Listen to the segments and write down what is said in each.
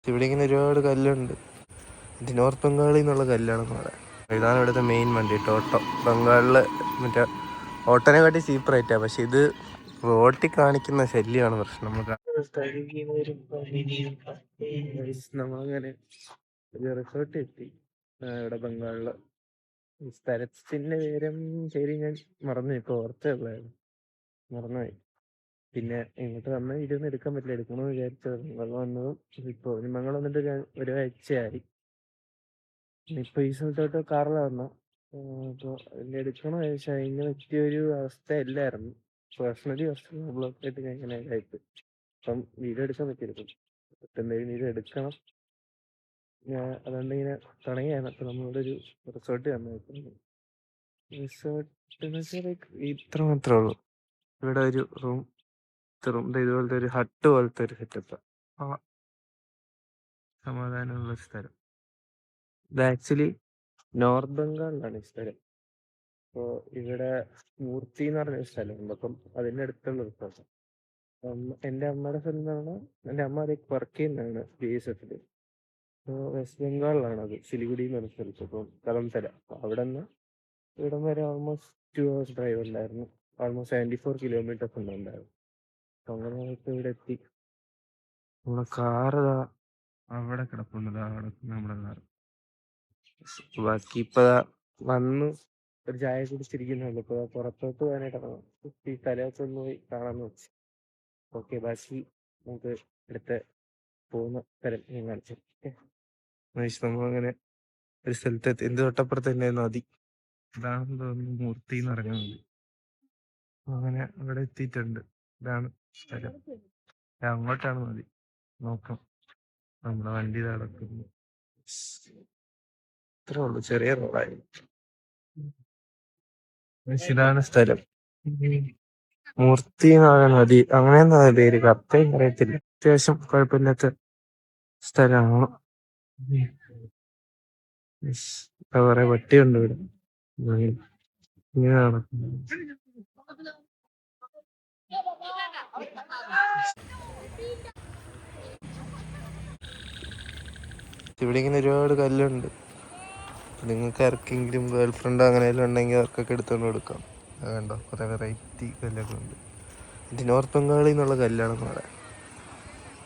ഇവിടെ ഇങ്ങനെ ഒരുപാട് കല്ലുണ്ട്. ഇത് നോർത്ത് ബംഗാളിൽ നിന്നുള്ള കല്ലാണെന്ന് പറയാം. ഇതാണ് ഇവിടുത്തെ മെയിൻ വണ്ടി ഓട്ടോ. ബംഗാളില് മറ്റേ ഓട്ടോനെ കാട്ടി ചീപ്പ് റേറ്റാ. പക്ഷെ ഇത് റോട്ടിൽ കാണിക്കുന്ന ശല്യമാണ് പ്രശ്നം. നമ്മളങ്ങനെ ഒരു റിസോർട്ട് എത്തി ഇവിടെ ബംഗാളില്. സ്ഥലത്തിന്റെ പേരും ശരി ഞാൻ മറന്നു. ഇപ്പൊ ഓർത്തേ ഉള്ളായിരുന്നു, മറന്നുപോയി. പിന്നെ ഇങ്ങോട്ട് വന്ന് ഇരുന്ന് എടുക്കാൻ പറ്റില്ല. എടുക്കണമെന്ന് വിചാരിച്ചത് വെള്ളം വന്നതും ഇപ്പൊ മംഗളം വന്നിട്ട് ഒരാഴ്ചയായി. ഇപ്പൊ ഈ സ്ഥലത്തോട്ട് കാറിലാണ് വന്ന. അപ്പോൾ അതിൻ്റെ എടുക്കണോ ചോദിച്ചാൽ അതിന് പറ്റിയൊരു അവസ്ഥയല്ലായിരുന്നു. പേഴ്സണലി ബ്ലോക്ക് ആയിട്ട് ഞാൻ ഇങ്ങനെ ആയിട്ട് അപ്പം വീഡിയോ എടുക്കാൻ പറ്റിയെടുക്കും. എന്തെങ്കിലും വീഡിയോ എടുക്കണം. അതുകൊണ്ട് ഇങ്ങനെ തുടങ്ങിയാണ്. അപ്പൊ നമ്മളുടെ ഒരു റിസോർട്ട് വന്നു. റിസോർട്ട് എന്ന് വെച്ചാൽ ഇത്ര മാത്രമേ ഉള്ളൂ. ഇവിടെ ഒരു റൂം, ഇതുപോലത്തെ ഒരു ഹട്ട് പോലത്തെ ഒരു സെറ്റപ്പ്. സമാധാനമുള്ള സ്ഥലം. ഇത് ആക്ച്വലി നോർത്ത് ബംഗാളിലാണ് ഈ സ്ഥലം. അപ്പോൾ ഇവിടെ മൂർത്തി എന്ന് പറഞ്ഞൊരു സ്ഥലമുണ്ട്. അപ്പം അതിൻ്റെ അടുത്തുള്ള റിസോർട്ട്. എൻ്റെ അമ്മയുടെ സ്ഥലം എന്ന് പറഞ്ഞാൽ എൻ്റെ അമ്മ അതിലേക്ക് വർക്ക് ചെയ്യുന്നതാണ് BSF-ൽ. അപ്പോൾ വെസ്റ്റ് ബംഗാളിലാണ് അത്, സിലിഗുഡി എന്ന് പറഞ്ഞ സ്ഥലത്ത്. അപ്പം കലംതല. അവിടെ നിന്ന് ഇവിടം വരെ ഓൾമോസ്റ്റ് 2 hours ഡ്രൈവ് ഉണ്ടായിരുന്നു. ഓൾമോസ്റ്റ് 74 kilometers ഉണ്ടായിരുന്നു. അപ്പം അങ്ങനെ ഇപ്പോൾ ഇവിടെ എത്തി. നമ്മുടെ കാറ് അവിടെ കിടപ്പുണ്ട്. അവിടെ നമ്മുടെ കാറ്. ബാക്കി ഇപ്പൊ വന്നു ഒരു ചായ കുടിച്ചിരിക്കുന്നുള്ളൂ. ഇപ്പൊ പുറത്തോട്ട് പോകാനായിട്ടാണ് ഈ സ്ഥലമൊക്കെ ഒന്ന് പോയി കാണാന്ന് വെച്ചു. ഓക്കെ, ബാക്കി നമുക്ക് അടുത്ത പോകുന്ന സ്ഥലം ഞാൻ കാണിച്ചു. നമ്മളങ്ങനെ ഒരു സ്ഥലത്തെത്തി. എന്ത് തൊട്ടപ്പുറത്ത് തന്നെ നദി. ഇതാണെന്ന് തോന്നുന്നു മൂർത്തി എന്ന് പറഞ്ഞ മതി. അങ്ങനെ അവിടെ എത്തിയിട്ടുണ്ട്. ഇതാണ് സ്ഥലം. അങ്ങോട്ടാണ് നദി. നോക്കാം, നമ്മുടെ വണ്ടി നടക്കുന്നു. ഇത്രേ ഉള്ളൂ, ചെറിയ റോഡായിരുന്നു. ഇതാണ് സ്ഥലം. മൂർത്തി എന്നാണ് നദി. അങ്ങനെയെന്നാ പേര്, കറക്റ്റ് അറിയത്തില്ല. അത്യാവശ്യം കുഴപ്പമില്ലാത്ത സ്ഥലമാണ്. കുറെ പട്ടിയുണ്ട് ഇവിടെ. ഇങ്ങനെ നടക്കുന്നു. ഇവിടെ ഇങ്ങനെ ഒരുപാട് കല്ലുണ്ട്. നിങ്ങൾക്ക് ആർക്കെങ്കിലും ഗേൾ ഫ്രണ്ട് അങ്ങനെയെല്ലാം ഉണ്ടെങ്കിൽ അവർക്കൊക്കെ എടുത്തുകൊണ്ട് കൊടുക്കാം. കണ്ടോ, കുറെ വെറൈറ്റി കല്ലൊക്കെ ഉണ്ട്. ഇത് നോർത്ത് ബംഗാളിൽ നിന്നുള്ള കല്ലാണെന്ന് പറയാം.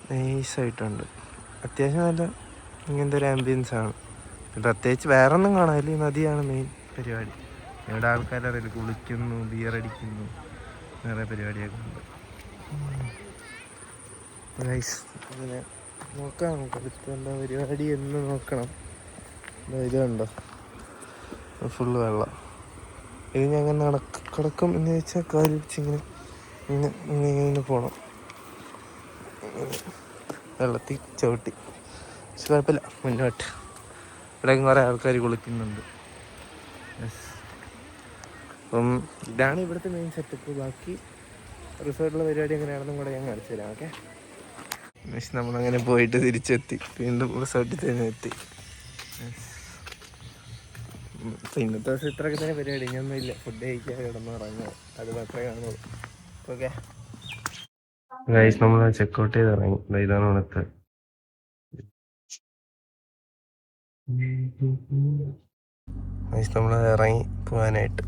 നൈസായിട്ടുണ്ട്. അത്യാവശ്യം നല്ല ഇങ്ങനത്തെ ഒരു ആംബിയൻസ് ആണ്. പ്രത്യേകിച്ച് വേറെ ഒന്നും കാണാനില്ല. ഈ നദിയാണ് മെയിൻ പരിപാടി. ഇവിടെ ആൾക്കാരറിയില്ല, കുളിക്കുന്നു, ബിയർ അടിക്കുന്നു, വേറെ പരിപാടിയൊക്കെ ഉണ്ട്. അങ്ങനെ നോക്കാം, നമുക്ക് അടുത്ത് എന്താ പരിപാടി എന്ന് നോക്കണം. ഇത് കണ്ടോ, ഫുള്ള് വെള്ളം. ഇത് ഞാൻ അങ്ങനെ കിടക്കും എന്ന് വെച്ചാൽ കാല് പിടിച്ചിങ്ങനെ ഇങ്ങനെ പോകണം. വെള്ളത്തിൽ ചവിട്ടി. പക്ഷെ കുഴപ്പമില്ല, മുന്നോട്ട്. ഇവിടെ കുറേ ആൾക്കാർ കുളിക്കുന്നുണ്ട്. അപ്പം ഇതാണ് ഇവിടുത്തെ മെയിൻ സെറ്റപ്പ്. ബാക്കി റിസോർട്ടിലെ പരിപാടി എങ്ങനെയാണെന്നും കൂടെ ഞാൻ കാണിച്ചു തരാം. ഓക്കെ, പക്ഷെ നമ്മളങ്ങനെ പോയിട്ട് തിരിച്ചെത്തി. വീണ്ടും റിസോർട്ടിൽ തന്നെ എത്തി. ഇന്നത്തെ ദിവസം ഇത്രയൊക്കെ തന്നെ പരിപാടി. ഇനിയൊന്നും ഇല്ല. ഫുഡ് കഴിക്കാൻ കിടന്നുറങ്ങുക, അത് മാത്രമേ കാണുള്ളൂ. ഓക്കെ ഗൈസ്, നമ്മൾ ചെക്കൗട്ട് ചെയ്ത് ഇറങ്ങി. ഇതാണ് ഇവിടുത്തെ. നമ്മൾ ഇറങ്ങി പോകാനായിട്ട്.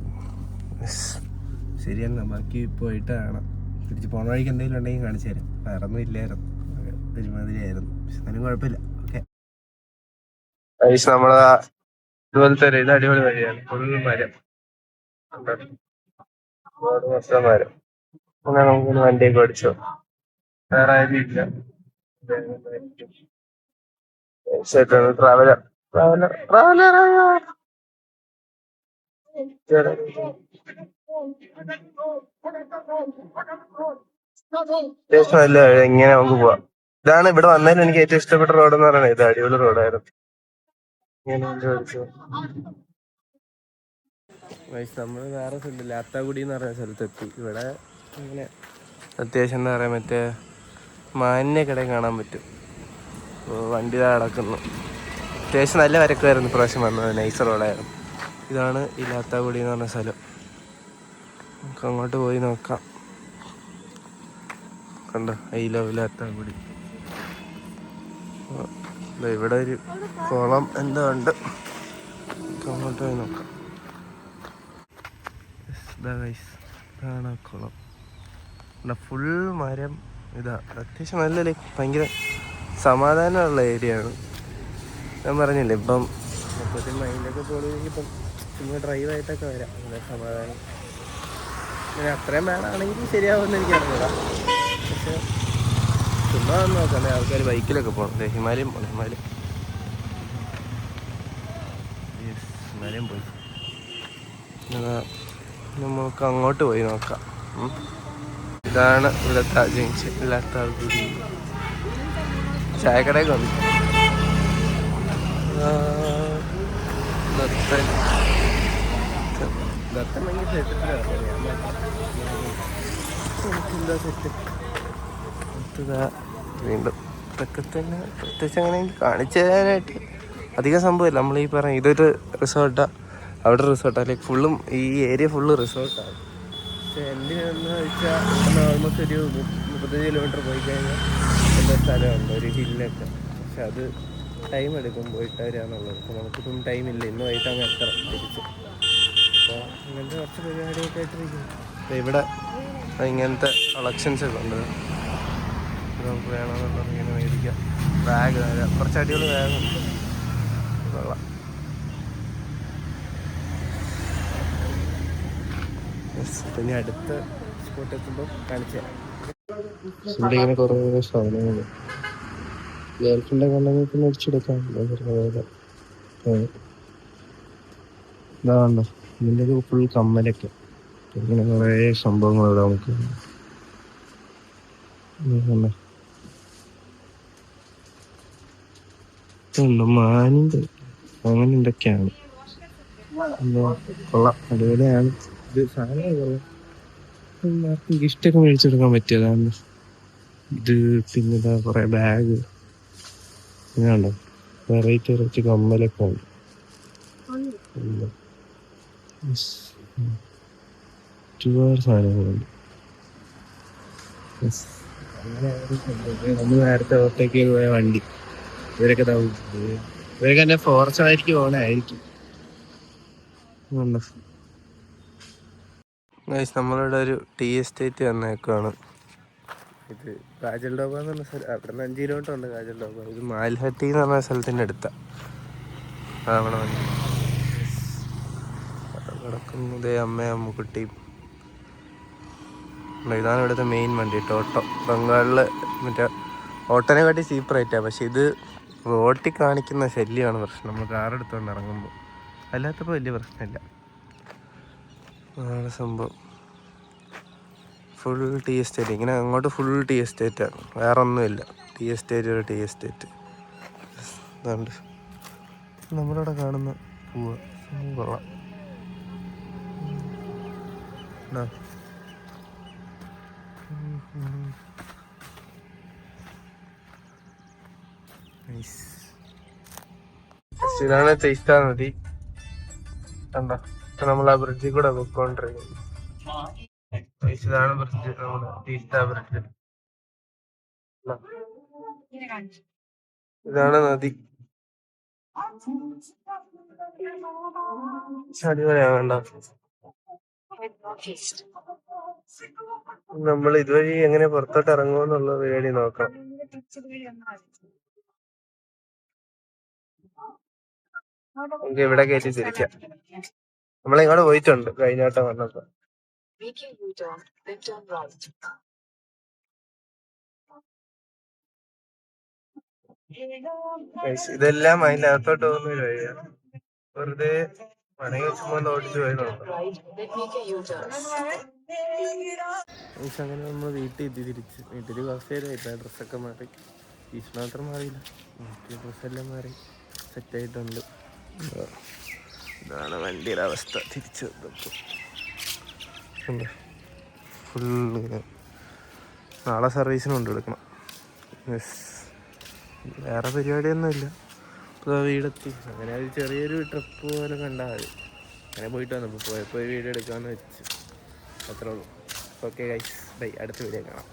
ശരിയെന്നാ, ബാക്കി പോയിട്ട് കാണാം. തിരിച്ച് പോണ വഴിക്ക് എന്തെങ്കിലും ഉണ്ടെങ്കിൽ കാണിച്ചു തരാം. വേറെ ഒന്നും ഇല്ലായിരുന്നു, ഒരുമാതിരി ആയിരുന്നു. പക്ഷെ എന്നാലും കുഴപ്പമില്ല. ഓക്കെ, നമ്മള് ഇതുപോലത്തെ ഇത് അടിപൊളി വഴിയാണ്. ഫുള്ള് മരം, മൊത്തം മരം. അങ്ങനെ നമുക്കൊന്ന് വണ്ടിയൊക്കെ ഓടിച്ചോ. വേറെ ആരും ഇല്ല. ട്രാവലർ ട്രാവലർ ട്രാവലർ അത്യാവശ്യം നല്ല ഇങ്ങനെ നമുക്ക് പോവാം. ഇതാണ് ഇവിടെ വന്നതിൽ എനിക്ക് ഏറ്റവും ഇഷ്ടപ്പെട്ട റോഡ് എന്ന് പറയുന്നത്. ഇത് അടിപൊളി റോഡായിരുന്നു. നമ്മൾ വേറെ സ്ഥലത്ത് ലാത്താകുടി എന്ന് പറഞ്ഞ സ്ഥലത്തെത്തി. ഇവിടെ ഇങ്ങനെ അത്യാവശ്യം എന്താ പറയുക, മറ്റേ മാനിനെ കടയിൽ കാണാൻ പറ്റും. വണ്ടി നടക്കുന്നു. അത്യാവശ്യം നല്ല വരക്കുമായിരുന്നു ഇപ്രാവശ്യം വന്നത്. നൈസ് റോഡായിരുന്നു. ഇതാണ് ഈ ലാത്താകുടി എന്ന് പറഞ്ഞ സ്ഥലം. നമുക്ക് അങ്ങോട്ട് പോയി നോക്കാം. കണ്ടോ, ഐ ലവ് ലാത്താകുടി. ഇവിടെ ഒരു കുളം എന്തോ ഉണ്ട്, അങ്ങോട്ട് പോയി നോക്കാം. ഇതാണ് കുളം. ഫുൾ മരം. ഇതാ അത്യാവശ്യം നല്ല ഭയങ്കര സമാധാനമുള്ള ഏരിയ ആണ്. ഞാൻ പറഞ്ഞില്ലേ ഇപ്പം മൊത്തത്തിൽ മൈൻഡൊക്കെ പോലെങ്കിൽ ഇപ്പം ചുമ്മാ ഡ്രൈവായിട്ടൊക്കെ വരാം. അങ്ങനെ സമാധാനം ഇങ്ങനെ അത്രയും വേണമെങ്കിൽ ശരിയാവുമെന്ന് എനിക്കറിഞ്ഞൂടാ. പക്ഷെ ചുമ്മാ വന്ന് നോക്കാം. ആൾക്കാർ ബൈക്കിലൊക്കെ പോകണം. ഹിമാലയം പോകണം. ഹിമാലയം പോയി നമുക്ക് അങ്ങോട്ട് പോയി നോക്കാം. ഇതാണ് ഇവിടുത്തെ ജംഗ്ഷൻ. ഇല്ലാത്ത കൂടി ചായക്കടയൊക്കെ വന്നു. ദത്തൻ ഭയങ്കര സെറ്റ്. വീണ്ടും ഇതൊക്കെ തന്നെ പ്രത്യേകിച്ച് അങ്ങനെ കാണിച്ചു തരാനായിട്ട് അധികം സംഭവമില്ല. നമ്മൾ ഈ പറഞ്ഞ ഇതൊരു റിസോർട്ടാണ്, അവിടെ റിസോർട്ടാണ്. ലൈക്ക് ഫുള്ളും ഈ ഏരിയ ഫുള്ള് റിസോർട്ടാണ്. പക്ഷെ എന്തിനാന്ന് വെച്ചാൽ ഇവിടെ ഓൾമോസ്റ്റ് ഒരു 35 കിലോമീറ്റർ പോയി കഴിഞ്ഞാൽ എല്ലാ സ്ഥലമുണ്ട്, ഒരു ഹില്ലൊക്കെ. പക്ഷെ അത് ടൈം എടുക്കും പോയിട്ട് വരാന്നുള്ളത്. അപ്പോൾ നമുക്കിപ്പം ടൈമില്ല. ഇന്ന് വൈകിട്ടാകുമ്പോൾ എത്ര തിരിച്ച്. അപ്പോൾ ഇങ്ങനത്തെ കുറച്ച് പരിപാടിയൊക്കെ ആയിട്ടിരിക്കും. ഇവിടെ ഇങ്ങനത്തെ കളക്ഷൻസ് ഒക്കെ ഉണ്ട്. നമുക്ക് വേണമെന്നുള്ളത് ഇങ്ങനെ മേടിക്കാം. ബാഗ് കുറച്ച് അടിപൊളി ബാഗുണ്ട്. കൊള്ളാം. പിന്നെ അടുത്ത സ്പോട്ട് എത്തുമ്പോൾ കാണിച്ചു തരാം. ഇവിടെ ഇങ്ങനെ കുറേ സാധനങ്ങൾ ഗേൾഫ്രണ്ടിനെ കണ്ടെങ്കിൽ മേടിച്ചെടുക്കാം. ഇതാണോ ഇതിൻ്റെ ഫുൾ കമ്മലൊക്കെ. ഇങ്ങനെ കുറേ സംഭവങ്ങളിവിടെ നമുക്ക് മാനിൻ്റെ അങ്ങനെ എന്തൊക്കെയാണ്. കൊള്ളാം, അടിപൊളിയാണ്. ഇത് സാധനം കൊള്ളാം. ആർക്കും ഗിഫ്റ്റൊക്കെ മേടിച്ചെടുക്കാൻ പറ്റിയതാണ് ഇത്. പിന്നെ ഇതാ കുറേ ബാഗ് ഇങ്ങനെയുണ്ടോ, വെറൈറ്റി കമ്മലൊക്കെ ഉണ്ട്. ഒരുപാട് സാധനങ്ങളുണ്ട്. അങ്ങനെ നമ്മൾ നേരത്തെ ഓട്ടേക്ക് പോയ വണ്ടി ഇവരൊക്കെ തന്നെ ഫോറസ്റ്റ് ആയിരിക്കും പോകണായിരിക്കും. നമ്മളിവിടെ ഒരു ടീ എസ്റ്റേറ്റ് വന്നേക്കാണ്. ഇത് കാജൽ ഡോബ എന്ന് പറഞ്ഞ സ്ഥലം. അവിടെ നിന്ന് 5 കിലോമീറ്റർ ഉണ്ട് കാജൽ ഡോബ. ഇത് മാൽഹട്ടി എന്ന് പറഞ്ഞ സ്ഥലത്തിൻ്റെ അടുത്താണ്. അവിടെ വണ്ടി കിടക്കുന്നത് അമ്മയും അമ്മുക്കുട്ടിയും. ഇതാണ് ഇവിടുത്തെ മെയിൻ വണ്ടി, ഓട്ടോ. ബംഗാളിൽ മറ്റേ ഓട്ടോനെ കാട്ടി ചീപ്പ് റേറ്റാണ്. പക്ഷെ ഇത് റോട്ടിൽ കാണിക്കുന്ന ശല്യമാണ് പ്രശ്നം. നമ്മൾ കാർ എടുത്തുകൊണ്ട് ഇറങ്ങുമ്പോൾ. അല്ലാത്തപ്പോൾ വലിയ പ്രശ്നമില്ല. അതാണ് സംഭവം. Full tea estate. ഇങ്ങനെ അങ്ങോട്ട് ഫുൾ ടീ എസ്റ്റേറ്റാണ്, വേറെ ഒന്നുമില്ല. ടീ എസ്റ്റേറ്റ് ഒരു ടീ എസ്റ്റേറ്റ്. അതുകൊണ്ട് നമ്മളിവിടെ കാണുന്ന പൂവ് കൊള്ളാം. ഇതാണ് തീസ്ത നദി. കണ്ടോ, നമ്മൾ ആ ബ്രിഡ്ജിൽ കൂടെ പോയിക്കൊണ്ടിരിക്കുന്നത്. ഇതാണ് ബ്രിഡ്ജ്, നമ്മുടെ തീസ്ത ബ്രിഡ്ജ്. ഇതാണ് നദി. അടിപൊളിയാ. വേണ്ട, നമ്മൾ ഇതുവഴി എങ്ങനെ പുറത്തോട്ട് ഇറങ്ങുമെന്നുള്ള പരിപാടി നോക്കാം. നമുക്ക് ഇവിടെ കയറ്റി തിരിക്കാം. നമ്മളിങ്ങോട്ട് പോയിട്ടുണ്ട് കഴിഞ്ഞ വട്ടം വന്നപ്പോ. ഇതെല്ലാം അതിന്റെ അകത്തോട്ട് പോകുന്ന ഒരു വഴിയാണ്. വെറുതെ വേണമെങ്കിൽ ചുമ്മാ ഓടിച്ചു പോയി നോക്കാം. അങ്ങനെ നമ്മൾ വീട്ടിൽ തിരിച്ച് വീട്ടിൽ കുറച്ച് നേരമായിട്ടാ. ഡ്രസ്സൊക്കെ മാറി, ഫീസ് മാത്രം മാറിയില്ല, ഡ്രസ്സെല്ലാം മാറി സെറ്റായിട്ടുണ്ട്. ഇതാണ് വണ്ടിയുടെ അവസ്ഥ. തിരിച്ചു വന്നപ്പോൾ ഫുള്ള് നാളെ സർവീസിന് കൊണ്ടെടുക്കണം. വേറെ പരിപാടിയൊന്നുമില്ല. ഇപ്പോൾ വീടെത്തി. അങ്ങനെ ഒരു ചെറിയൊരു ട്രിപ്പ് പോലെ കണ്ടാൽ മതി. അങ്ങനെ പോയിട്ട് വന്നപ്പോൾ പോയപ്പോൾ വീഡിയോ എടുക്കാമെന്ന് വെച്ചു. അത്രേ ഉള്ളൂ. Okay guys, bye. അടുത്ത വീഡിയോ കാണാം.